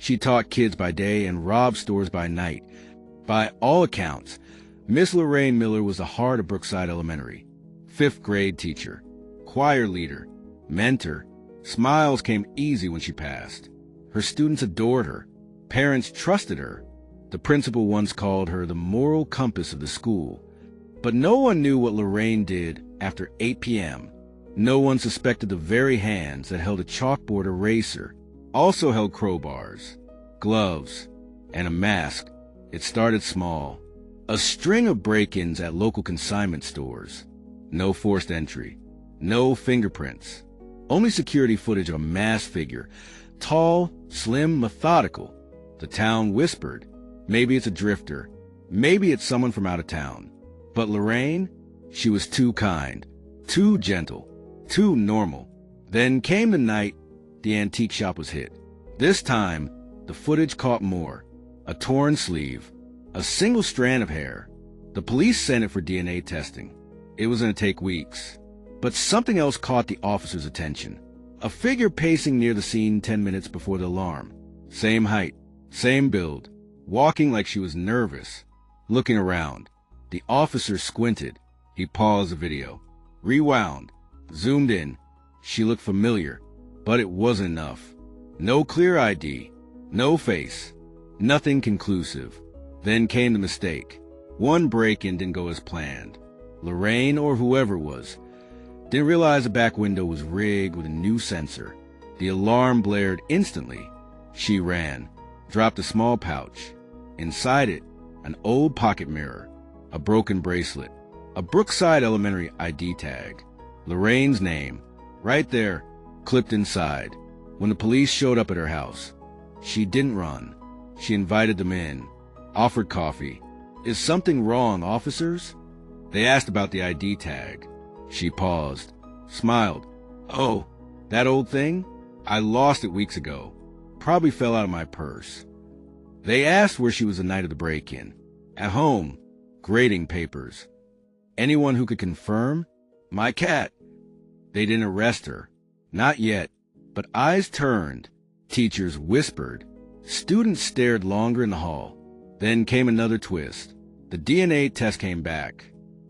She taught kids by day and robbed stores by night. By all accounts, Miss Lorraine Miller was the heart of Brookside Elementary. 5th grade teacher, choir leader, mentor. Smiles came easy when she passed. Her students adored her. Parents trusted her. The principal once called her the moral compass of the school. But no one knew what Lorraine did after 8 p.m. No one suspected the very hands that held a chalkboard eraser also held crowbars, gloves, and a mask. It started small. A string of break-ins at local consignment stores. No forced entry. No fingerprints. Only security footage of a masked figure. Tall, slim, methodical. The town whispered, maybe it's a drifter. Maybe it's someone from out of town. But Lorraine, she was too kind, too gentle, too normal. Then came the night the antique shop was hit. This time, the footage caught more. A torn sleeve, a single strand of hair. The police sent it for DNA testing. It was going to take weeks. But something else caught the officer's attention. A figure pacing near the scene 10 minutes before the alarm. Same height, same build, walking like she was nervous, looking around. The officer squinted. He paused the video, rewound, zoomed in. She looked familiar, but it wasn't enough. No clear ID, no face, nothing conclusive. Then came the mistake. One break-in didn't go as planned. Lorraine, or whoever it was, didn't realize the back window was rigged with a new sensor. The alarm blared instantly. She ran, dropped a small pouch. Inside it, an old pocket mirror, a broken bracelet, a Brookside Elementary ID tag, Lorraine's name, right there, clipped inside. When the police showed up at her house, she didn't run. She invited them in, offered coffee. Is something wrong, officers? They asked about the ID tag. She paused, smiled. Oh, that old thing? I lost it weeks ago. Probably fell out of my purse. They asked where she was the night of the break-in. At home, grading papers. Anyone who could confirm? My cat. They didn't arrest her. Not yet. But eyes turned. Teachers whispered. Students stared longer in the hall. Then came another twist. The DNA test came back.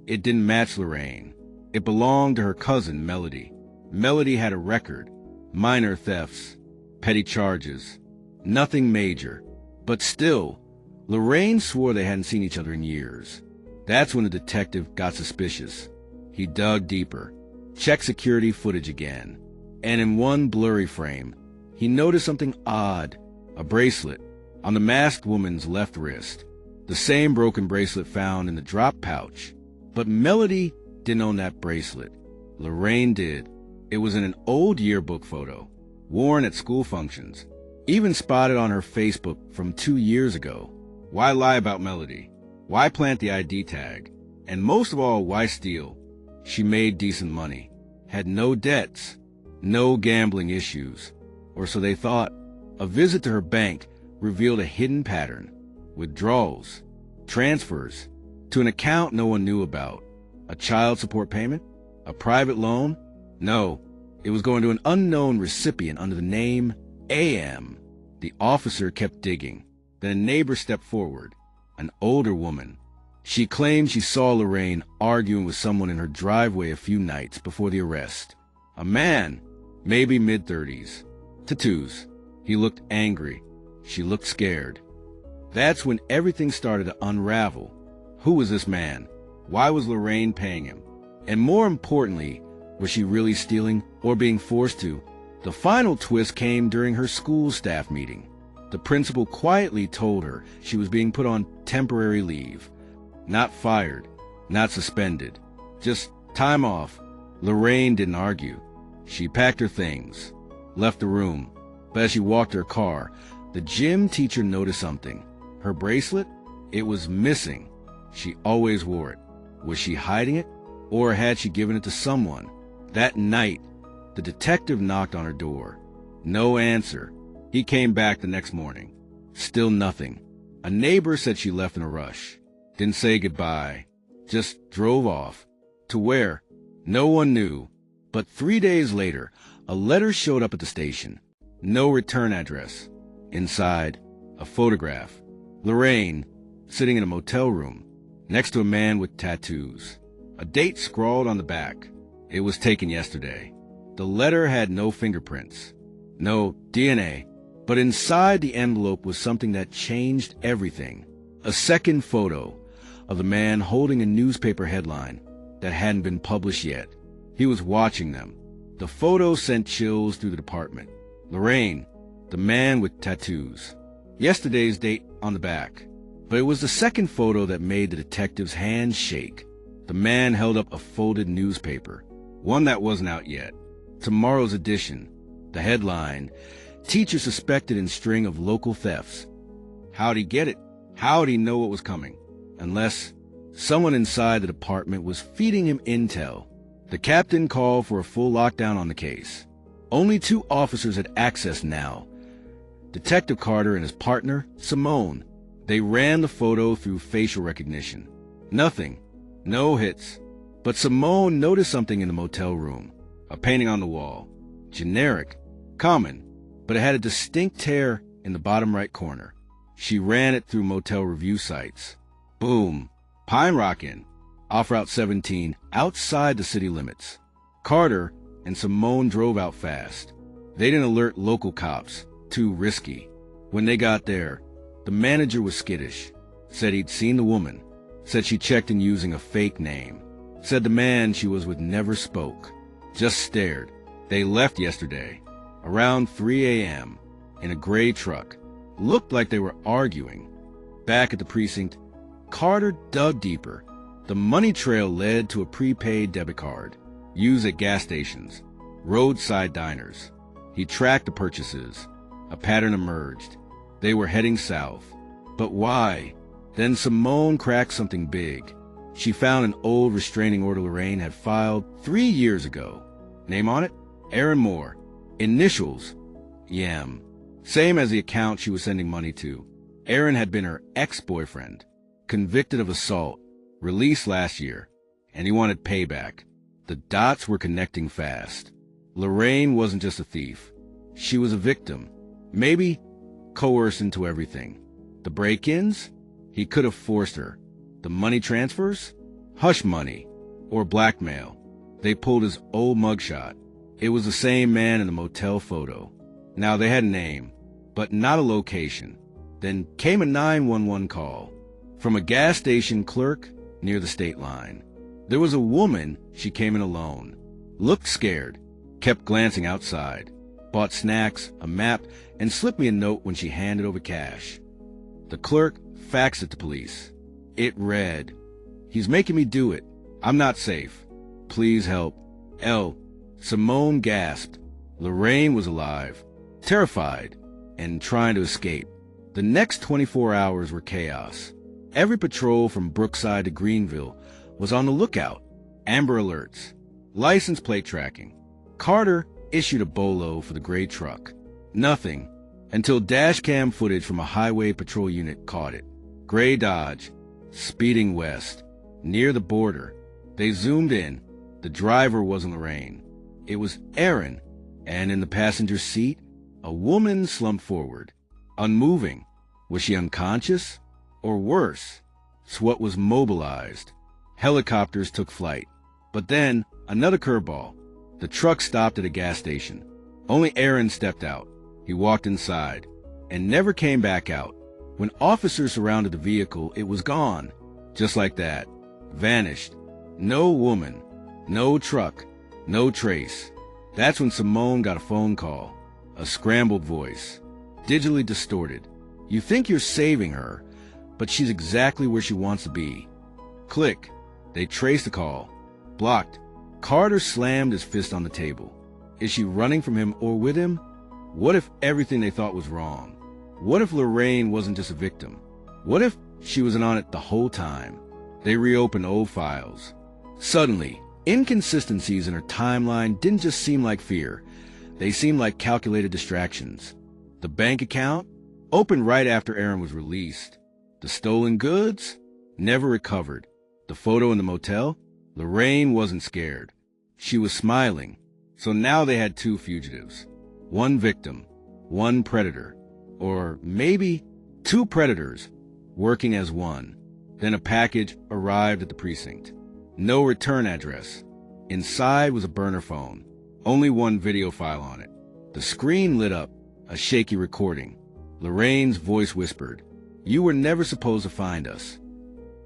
It didn't match Lorraine. It belonged to her cousin, Melody. Melody had a record. Minor thefts. Petty charges. Nothing major. But still, Lorraine swore they hadn't seen each other in years. That's when the detective got suspicious. He dug deeper, checked security footage again, and in one blurry frame, he noticed something odd. A bracelet on the masked woman's left wrist. The same broken bracelet found in the drop pouch. But Melody didn't own that bracelet. Lorraine did. It was in an old yearbook photo, worn at school functions, even spotted on her Facebook from 2 years ago. Why lie about Melody? Why plant the ID tag? And most of all, why steal? She made decent money, had no debts, no gambling issues, or so they thought. A visit to her bank revealed a hidden pattern. Withdrawals, transfers, to an account no one knew about. A child support payment? A private loan? No, it was going to an unknown recipient under the name AM. The officer kept digging. Then a neighbor stepped forward, an older woman. She claimed she saw Lorraine arguing with someone in her driveway a few nights before the arrest. A man, maybe mid-30s, tattoos. He looked angry. She looked scared. That's when everything started to unravel. Who was this man? Why was Lorraine paying him? And more importantly, was she really stealing or being forced to? The final twist came during her school staff meeting. The principal quietly told her she was being put on temporary leave. Not fired, not suspended, just time off. Lorraine didn't argue. She packed her things, left the room. But as she walked to her car, the gym teacher noticed something. Her bracelet? It was missing. She always wore it. Was she hiding it? Or had she given it to someone? That night, the detective knocked on her door. No answer. He came back the next morning. Still nothing. A neighbor said she left in a rush. Didn't say goodbye. Just drove off. To where? No one knew. But 3 days later, a letter showed up at the station. No return address. Inside, a photograph. Lorraine, sitting in a motel room, next to a man with tattoos. A date scrawled on the back. It was taken yesterday. The letter had no fingerprints, no DNA, but inside the envelope was something that changed everything. A second photo of the man holding a newspaper headline that hadn't been published yet. He was watching them. The photo sent chills through the department. Lorraine, the man with tattoos. Yesterday's date on the back. But it was the second photo that made the detective's hands shake. The man held up a folded newspaper, one that wasn't out yet. Tomorrow's edition. The headline, "Teacher suspected in string of local thefts." How'd he get it? How'd he know what was coming? Unless someone inside the department was feeding him intel. The captain called for a full lockdown on the case. Only 2 officers had access now. Detective Carter and his partner, Simone. They ran the photo through facial recognition. Nothing. No hits. But Simone noticed something in the motel room. A painting on the wall. Generic. Common. But it had a distinct tear in the bottom right corner. She ran it through motel review sites. Boom. Pine Rock Inn. Off Route 17, outside the city limits. Carter and Simone drove out fast. They didn't alert local cops. Too risky. When they got there, the manager was skittish. Said he'd seen the woman. Said she checked in using a fake name. Said the man she was with never spoke. Just stared. They left yesterday, around 3 a.m., in a gray truck. Looked like they were arguing. Back at the precinct, Carter dug deeper. The money trail led to a prepaid debit card, used at gas stations, roadside diners. He tracked the purchases. A pattern emerged. They were heading south. But why? Then Simone cracked something big. She found an old restraining order Lorraine had filed 3 years ago. Name on it? Aaron Moore. Initials? Yam. Same as the account she was sending money to. Aaron had been her ex-boyfriend, convicted of assault, released last year, and he wanted payback. The dots were connecting fast. Lorraine wasn't just a thief. She was a victim. Maybe coerced into everything. The break-ins? He could have forced her. The money transfers? Hush money. Or blackmail. They pulled his old mugshot. It was the same man in the motel photo. Now they had a name, but not a location. Then came a 911 call from a gas station clerk near the state line. There was a woman. She came in alone. Looked scared. Kept glancing outside. Bought snacks, a map, and slipped me a note when she handed over cash. The clerk faxed it to police. It read, "He's making me do it. I'm not safe. Please help. L." Simone gasped. Lorraine was alive, terrified, and trying to escape. The next 24 hours were chaos. Every patrol from Brookside to Greenville was on the lookout. Amber alerts, license plate tracking. Carter issued a bolo for the gray truck. Nothing until dash cam footage from a highway patrol unit caught it. Gray Dodge, speeding west, near the border. They zoomed in. The driver wasn't Lorraine. It was Aaron, and in the passenger seat, a woman slumped forward, unmoving. Was she unconscious? Or worse, SWAT was mobilized. Helicopters took flight. But then, another curveball. The truck stopped at a gas station. Only Aaron stepped out. He walked inside, and never came back out. When officers surrounded the vehicle, it was gone. Just like that. Vanished. No woman. No truck. No trace. That's when Simone got a phone call. A scrambled voice. Digitally distorted. You think you're saving her, but she's exactly where she wants to be. Click. They traced the call. Blocked. Carter slammed his fist on the table. Is she running from him or with him? What if everything they thought was wrong? What if Lorraine wasn't just a victim? What if she was in on it the whole time? They reopened old files. Suddenly, inconsistencies in her timeline didn't just seem like fear. They seemed like calculated distractions. The bank account? Opened right after Aaron was released. The stolen goods? Never recovered. The photo in the motel? Lorraine wasn't scared. She was smiling. So now they had 2 fugitives. One victim. One predator. Or maybe two predators working as one. Then a package arrived at the precinct. No return address. Inside was a burner phone. Only one video file on it. The screen lit up, a shaky recording. Lorraine's voice whispered, "You were never supposed to find us."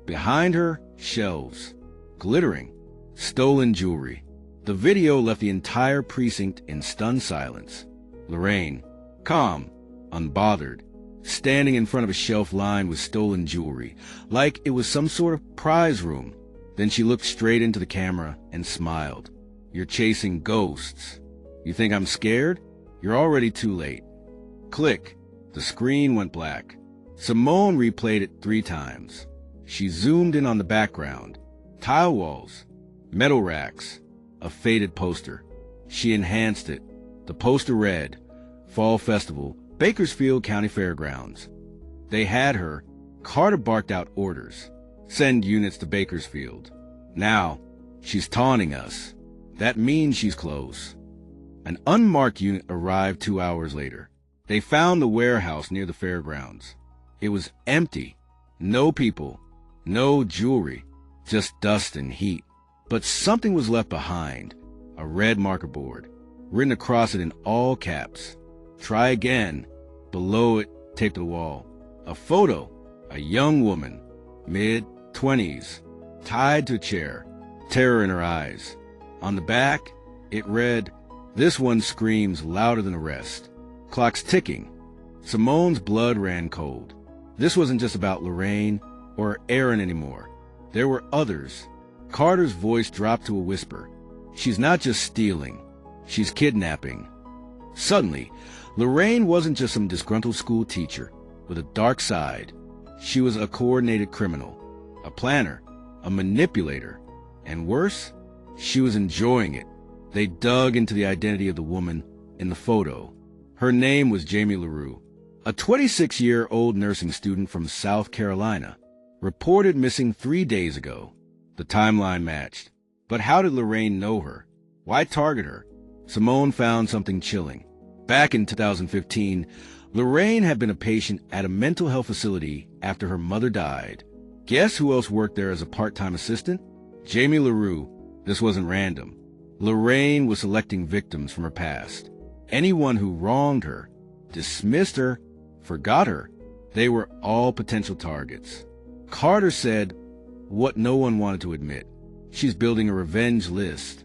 Behind her, shelves. Glittering. Stolen jewelry. The video left the entire precinct in stunned silence. Lorraine, calm, unbothered, standing in front of a shelf lined with stolen jewelry, like it was some sort of prize room. Then she looked straight into the camera and smiled. "You're chasing ghosts. You think I'm scared? You're already too late." Click. The screen went black. Simone replayed it 3 times. She zoomed in on the background. Tile walls, metal racks, a faded poster. She enhanced it. The poster read, "Fall Festival, Bakersfield County Fairgrounds." They had her. Carter barked out orders. "Send units to Bakersfield." Now, she's taunting us. That means she's close. An unmarked unit arrived 2 hours later. They found the warehouse near the fairgrounds. It was empty. No people. No jewelry. Just dust and heat. But something was left behind. A red marker board. Written across it in all caps. "Try again." Below it, taped to the wall. A photo. A young woman. Mid-20s. Tied to a chair. Terror in her eyes. On the back, it read, "This one screams louder than the rest." Clock's ticking. Simone's blood ran cold. This wasn't just about Lorraine or Aaron anymore. There were others. Carter's voice dropped to a whisper. "She's not just stealing. She's kidnapping." Suddenly, Lorraine wasn't just some disgruntled school teacher with a dark side. She was a coordinated criminal, a planner, a manipulator, and worse, she was enjoying it. They dug into the identity of the woman in the photo. Her name was Jamie LaRue, a 26-year-old nursing student from South Carolina, reported missing 3 days ago. The timeline matched. But how did Lorraine know her? Why target her? Simone found something chilling. Back in 2015, Lorraine had been a patient at a mental health facility after her mother died. Guess who else worked there as a part-time assistant? Jamie LaRue. This wasn't random. Lorraine was selecting victims from her past. Anyone who wronged her, dismissed her, forgot her, they were all potential targets. Carter said what no one wanted to admit. She's building a revenge list.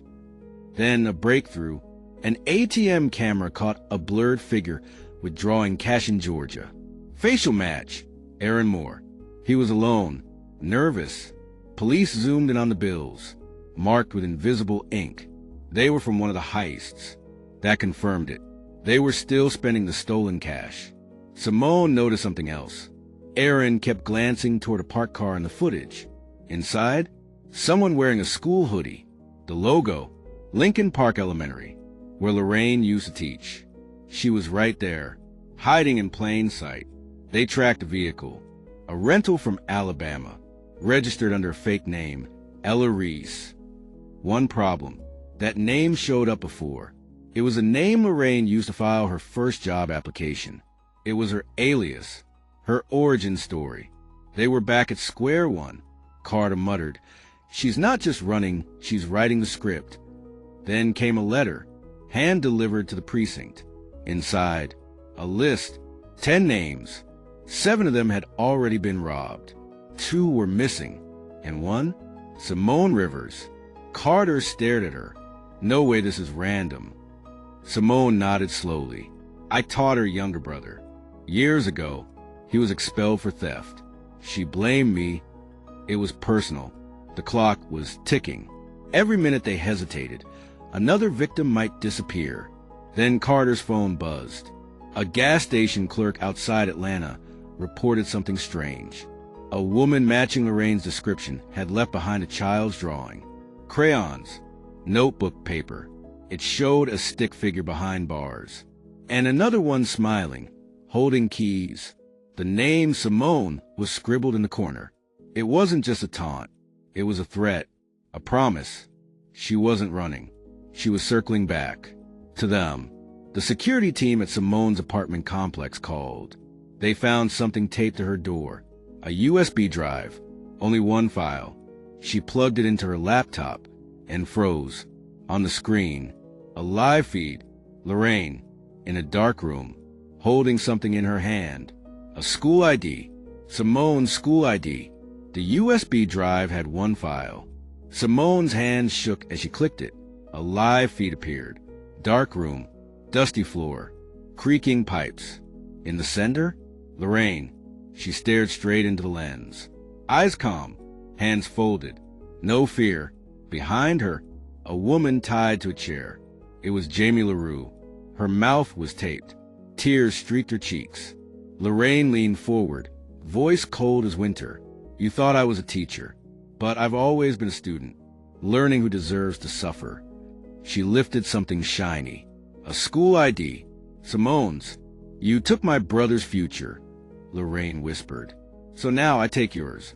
Then a breakthrough. An ATM camera caught a blurred figure withdrawing cash in Georgia. Facial match. Aaron Moore. He was alone, nervous. Police zoomed in on the bills, marked with invisible ink. They were from one of the heists. That confirmed it. They were still spending the stolen cash. Simone noticed something else. Aaron kept glancing toward a parked car in the footage. Inside, someone wearing a school hoodie. The logo, Lincoln Park Elementary, where Lorraine used to teach. She was right there, hiding in plain sight. They tracked a vehicle, a rental from Alabama, registered under a fake name, Ella Reese. One problem, that name showed up before. It was a name Lorraine used to file her first job application. It was her alias, her origin story. They were back at square one. Carter muttered, "She's not just running, she's writing the script." Then came a letter, hand-delivered to the precinct. Inside, a list, 10 names. 7 of them had already been robbed. 2 were missing, and one, Simone Rivers. Carter stared at her. "No way this is random." Simone nodded slowly. "I taught her younger brother. Years ago, he was expelled for theft. She blamed me. It was personal. The clock was ticking. Every minute they hesitated, another victim might disappear. Then Carter's phone buzzed. A gas station clerk outside Atlanta reported something strange. A woman matching Lorraine's description had left behind a child's drawing. Crayons, notebook paper. It showed a stick figure behind bars. And another one smiling, holding keys. The name Simone was scribbled in the corner. It wasn't just a taunt. It was a threat, a promise. She wasn't running. She was circling back. To them. The security team at Simone's apartment complex called. They found something taped to her door, a USB drive, only one file. She plugged it into her laptop and froze. On the screen, a live feed, Lorraine, in a dark room, holding something in her hand, a school ID, Simone's school ID. The USB drive had one file. Simone's hands shook as she clicked it. A live feed appeared. Dark room, dusty floor, creaking pipes. In the sender, Lorraine. She stared straight into the lens. Eyes calm, hands folded. No fear. Behind her, a woman tied to a chair. It was Jamie LaRue. Her mouth was taped. Tears streaked her cheeks. Lorraine leaned forward, voice cold as winter. You thought I was a teacher, but I've always been a student, learning who deserves to suffer. She lifted something shiny. A school ID. Simone's. You took my brother's future, Lorraine whispered. So now I take yours.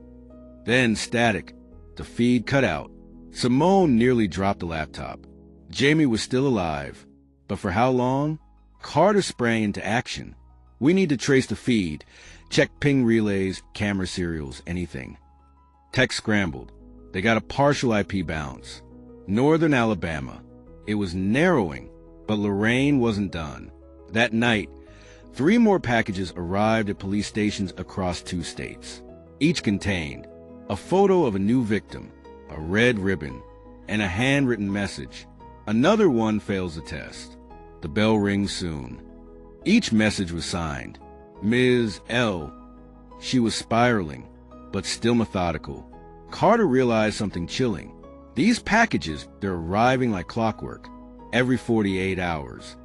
Then static. The feed cut out. Simone nearly dropped the laptop. Jamie was still alive. But for how long? Carter sprang into action. We need to trace the feed. Check ping relays, camera serials, anything. Tech scrambled. They got a partial IP bounce. Northern Alabama. It was narrowing, but Lorraine wasn't done. That night, 3 more packages arrived at police stations across 2 states. Each contained a photo of a new victim, a red ribbon, and a handwritten message. Another one fails the test. The bell rings soon. Each message was signed, Ms. L. She was spiraling, but still methodical. Carter realized something chilling. These packages, they're arriving like clockwork, every 48 hours.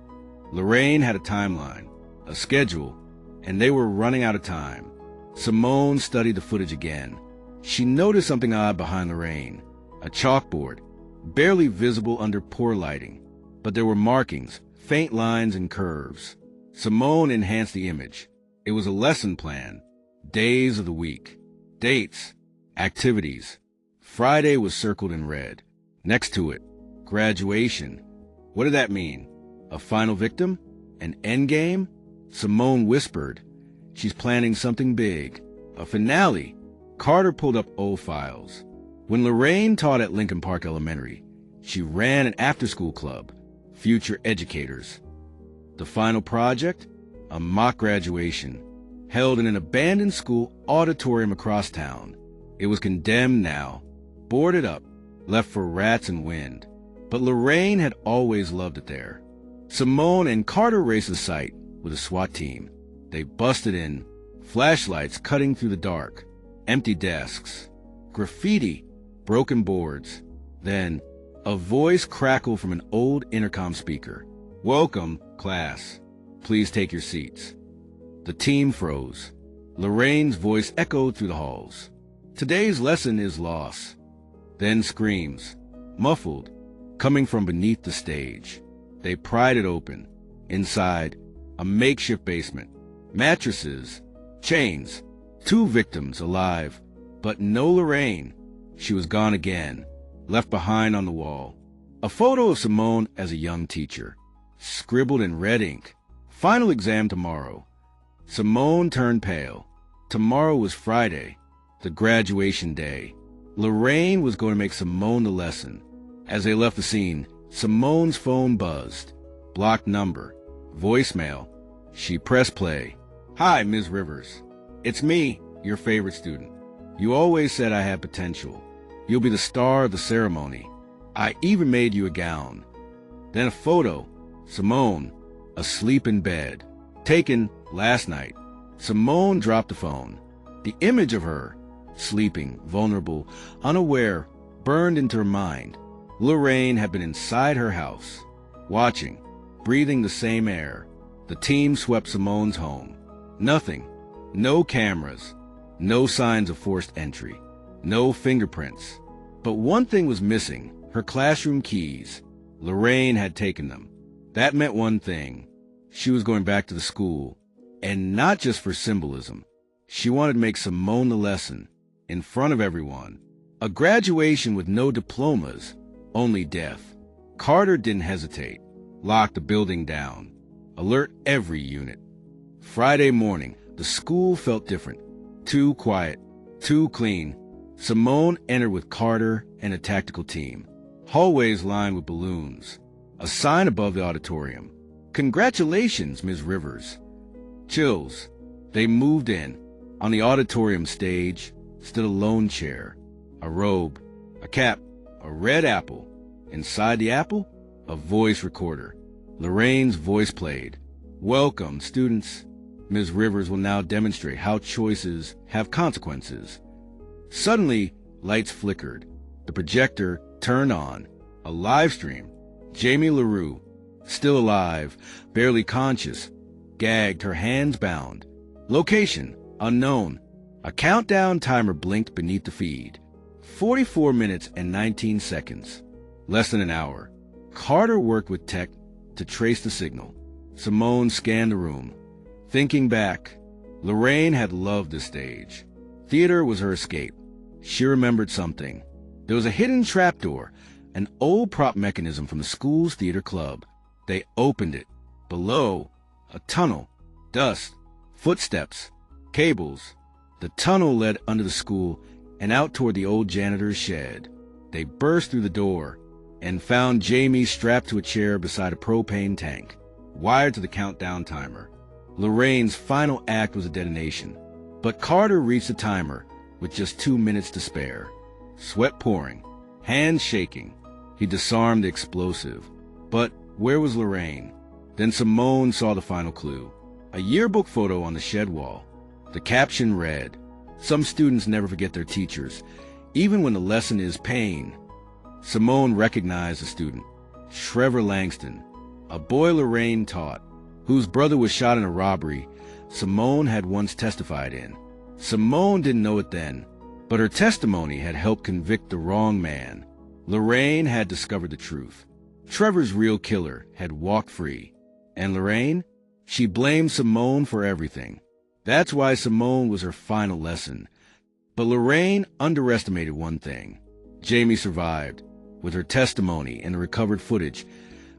Lorraine had a timeline, a schedule, and they were running out of time. Simone studied the footage again. She noticed something odd behind Lorraine, a chalkboard, barely visible under poor lighting, but there were markings, faint lines and curves. Simone enhanced the image. It was a lesson plan, days of the week, dates, activities. Friday was circled in red. Next to it, graduation. What did that mean? A final victim? An endgame? Simone whispered. She's planning something big. A finale. Carter pulled up old files. When Lorraine taught at Lincoln Park Elementary, she ran an after-school club, Future Educators. The final project? A mock graduation, held in an abandoned school auditorium across town. It was condemned now, boarded up, left for rats and wind. But Lorraine had always loved it there. Simone and Carter raced the site with a SWAT team. They busted in, flashlights cutting through the dark, empty desks, graffiti, broken boards. Then, a voice crackled from an old intercom speaker. Welcome, class. Please take your seats. The team froze. Lorraine's voice echoed through the halls. Today's lesson is loss. Then screams, muffled, coming from beneath the stage. They pried it open. Inside, a makeshift basement. Mattresses, chains, 2 victims alive, but no Lorraine. She was gone again, left behind on the wall. A photo of Simone as a young teacher, scribbled in red ink. Final exam tomorrow. Simone turned pale. Tomorrow was Friday, the graduation day. Lorraine was going to make Simone the lesson. As they left the scene, Simone's phone buzzed. Blocked number. Voicemail. She pressed play. Hi, Ms. Rivers. It's me, your favorite student. You always said I had potential. You'll be the star of the ceremony. I even made you a gown. Then a photo. Simone, asleep in bed. Taken last night. Simone dropped the phone. The image of her, sleeping, vulnerable, unaware, burned into her mind. Lorraine had been inside her house, watching, breathing the same air. The team swept Simone's home. Nothing. No cameras. No signs of forced entry. No fingerprints. But one thing was missing, her classroom keys. Lorraine had taken them. That meant one thing. She was going back to the school. And not just for symbolism. She wanted to make Simone the lesson, in front of everyone. A graduation with no diplomas, only death. Carter didn't hesitate. Locked the building down. Alert every unit. Friday morning, the school felt different. Too quiet, too clean. Simone entered with Carter and a tactical team. Hallways lined with balloons. A sign above the auditorium. "Congratulations, Ms. Rivers." Chills. They moved in. On the auditorium stage stood a lone chair, a robe, a cap, a red apple. Inside the apple, a voice recorder. Lorraine's voice played. "Welcome, students. Ms. Rivers will now demonstrate how choices have consequences." Suddenly, lights flickered. The projector turned on. A live stream. Jamie LaRue, still alive, barely conscious, gagged, her hands bound. Location, unknown. A countdown timer blinked beneath the feed. 44 minutes and 19 seconds. Less than an hour. Carter worked with tech to trace the signal. Simone scanned the room. Thinking back, Lorraine had loved this stage. Theater was her escape. She remembered something. There was a hidden trapdoor, an old prop mechanism from the school's theater club. They opened it. Below, a tunnel, dust, footsteps, cables. The tunnel led under the school and out toward the old janitor's shed. They burst through the door and found Jamie strapped to a chair beside a propane tank, wired to the countdown timer. Lorraine's final act was a detonation, but Carter reached the timer with just 2 minutes to spare. Sweat pouring, hands shaking, he disarmed the explosive. But where was Lorraine? Then Simone saw the final clue. A yearbook photo on the shed wall. The caption read, "Some students never forget their teachers, even when the lesson is pain." Simone recognized the student, Trevor Langston, a boy Lorraine taught, whose brother was shot in a robbery Simone had once testified in. Simone didn't know it then, but her testimony had helped convict the wrong man. Lorraine had discovered the truth. Trevor's real killer had walked free. And Lorraine? She blamed Simone for everything. That's why Simone was her final lesson. But Lorraine underestimated one thing. Jamie survived. With her testimony and the recovered footage,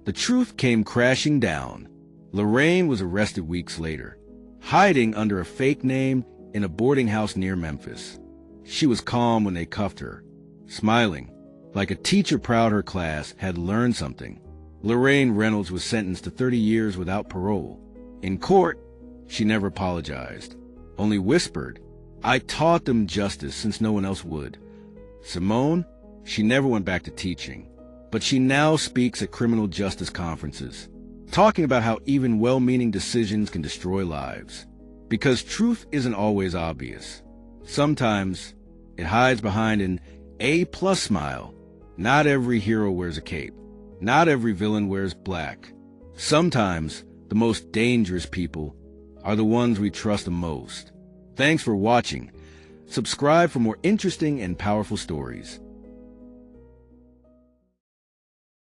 the truth came crashing down. Lorraine was arrested weeks later, hiding under a fake name in a boarding house near Memphis. She was calm when they cuffed her, smiling, like a teacher proud her class had learned something. Lorraine Reynolds was sentenced to 30 years without parole. In court, she never apologized, only whispered, "I taught them justice since no one else would." Simone, she never went back to teaching, but she now speaks at criminal justice conferences, talking about how even well-meaning decisions can destroy lives. Because truth isn't always obvious. Sometimes it hides behind an A+ smile. Not every hero wears a cape. Not every villain wears black. Sometimes the most dangerous people are the ones we trust the most. Thanks for watching. Subscribe for more interesting and powerful stories.